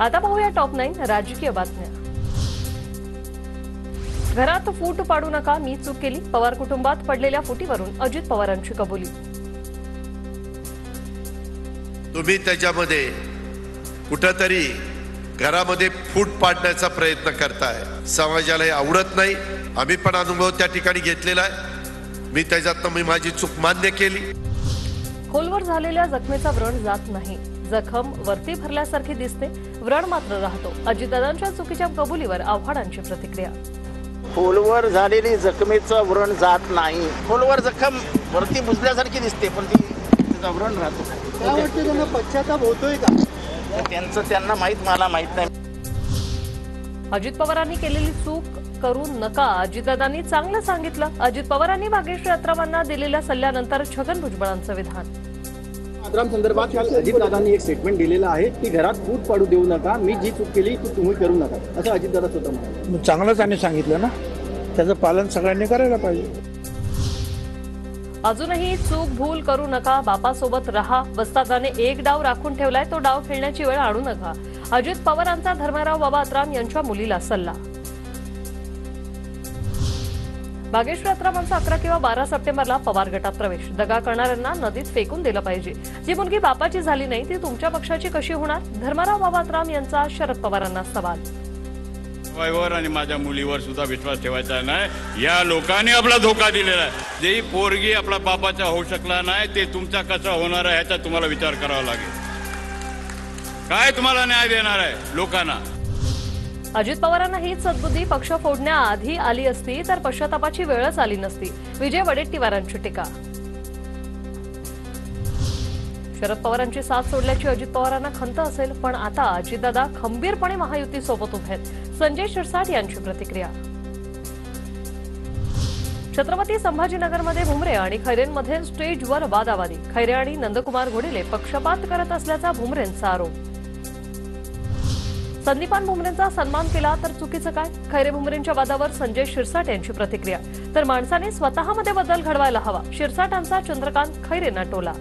आता पाहूया टॉप 9 राजकीय बातम्या। घरात फूट पाडू नका, मी चूक केली, पवार कुटुंबात पडलेल्या फुटीवरून अजित पवारांची कबुली। तुम्ही त्याच्यामध्ये कुठेतरी घरामध्ये फूट पाडण्याचा प्रयत्न करताय, समाजाला हे आवडत नाही। आम्ही पण अनुभव त्या ठिकाणी घेतलेला आहे। मी त्याच्यातनं मी माझी चूक मान्य केली। खोलवर झालेल्या जखमेचा व्रण जात नाही, जखम वरती भरल्यासारखी दिसते, व्रण मात्र राहतो। अजितदादांच्या चुकीच्या कबुलीवर आव्हाडांची प्रतिक्रिया। खोलवर झालेली जखमेचं व्रण जात नाही, खोलवर जखम वरती बुजल्यासारखी दिसते पण ती त्याचा व्रण राहतो। त्यावरती त्यांना पश्चाताप होतोय का? त्यांना माहित, मला माहित नाही। अजित पवारांनी केलेली चूक करू नका, अजितदादांनी चांगलं सांगितलं। अजित पवारांनी भाग्यश्री अत्रावांना दिलेल्या सल्ल्यानंतर छगन भुजबळांचं विधान। आद्राम संदर्भात काल अजितदादांनी एक स्टेटमेंट दिलेलं आहे की घरात फूट पाडू देऊ नका, मी जी चूक केली ती तुम्ही करू नका, असं अजितदादा स्वतः म्हणाले। चांगलं त्यांनी सांगितलं ना, त्याचं पालन सगळ्यांनी करायला पाहिजे। अजूनही चूक भूल करू नका, बापासोबत रहा, वस्तादाने एक डाव राखून ठेवलाय, तो डाव खेळण्याची वेळ आणू नका। अजित पवारांचा धर्मराव बाबा अत्राम यांच्या मुलीला सल्ला। भाग्यश्री अत्रामांचा 11 किंवा 12 सप्टेंबरला पवार गटात प्रवेश, दगा करणाऱ्यांना नदीत फेकून दिलं पाहिजे। जी मुलगी बापाची झाली नाही ती तुमच्या पक्षाची कशी होणार? धर्मराव बाबा अत्राम यांचा शरद पवारांना सवाल। वर आणि माझ्या मुलीवर सुद्धा विश्वास ठेवायचा नाही, या लोकांनी आपला धोका दिलेला आहे। जे पोरगी आपला बापाचा होऊ शकला नाही ते तुमचा कसा होणार आहे ह्याचा तुम्हाला विचार करावा लागेल। काय तुम्हाला न्याय देणार आहे लोकांना? अजित पवारांना हीच सद्बुद्धी पक्ष फोडण्याआधी आली असती तर पश्चातापाची वेळच आली नसती, विजय वडेट्टीवारांची टीका। शरद पवारांची साथ सोडल्याची अजित पवारांना खंत असेल, पण आता अजितदादा खंबीरपणे महायुतीसोबत उभे आहेत, संजय शिरसाट यांची प्रतिक्रिया। छत्रपती संभाजीनगरमध्ये भुमरे आणि खैरेंमध्ये स्टेजवर वादावादी, खैरे आणि नंदकुमार घोडेले पक्षपात करत असल्याचा भुमरेंचा आरोप। संदीपान भुमरेंचा सन्मान केला तर चुकीचं काय? खैरे भुमरेंच्या वादावर संजय शिरसाट यांची प्रतिक्रिया। तर माणसाने स्वतःमध्ये बदल घडवायला हवा, शिरसाटांचा चंद्रकांत खैरेंना टोला।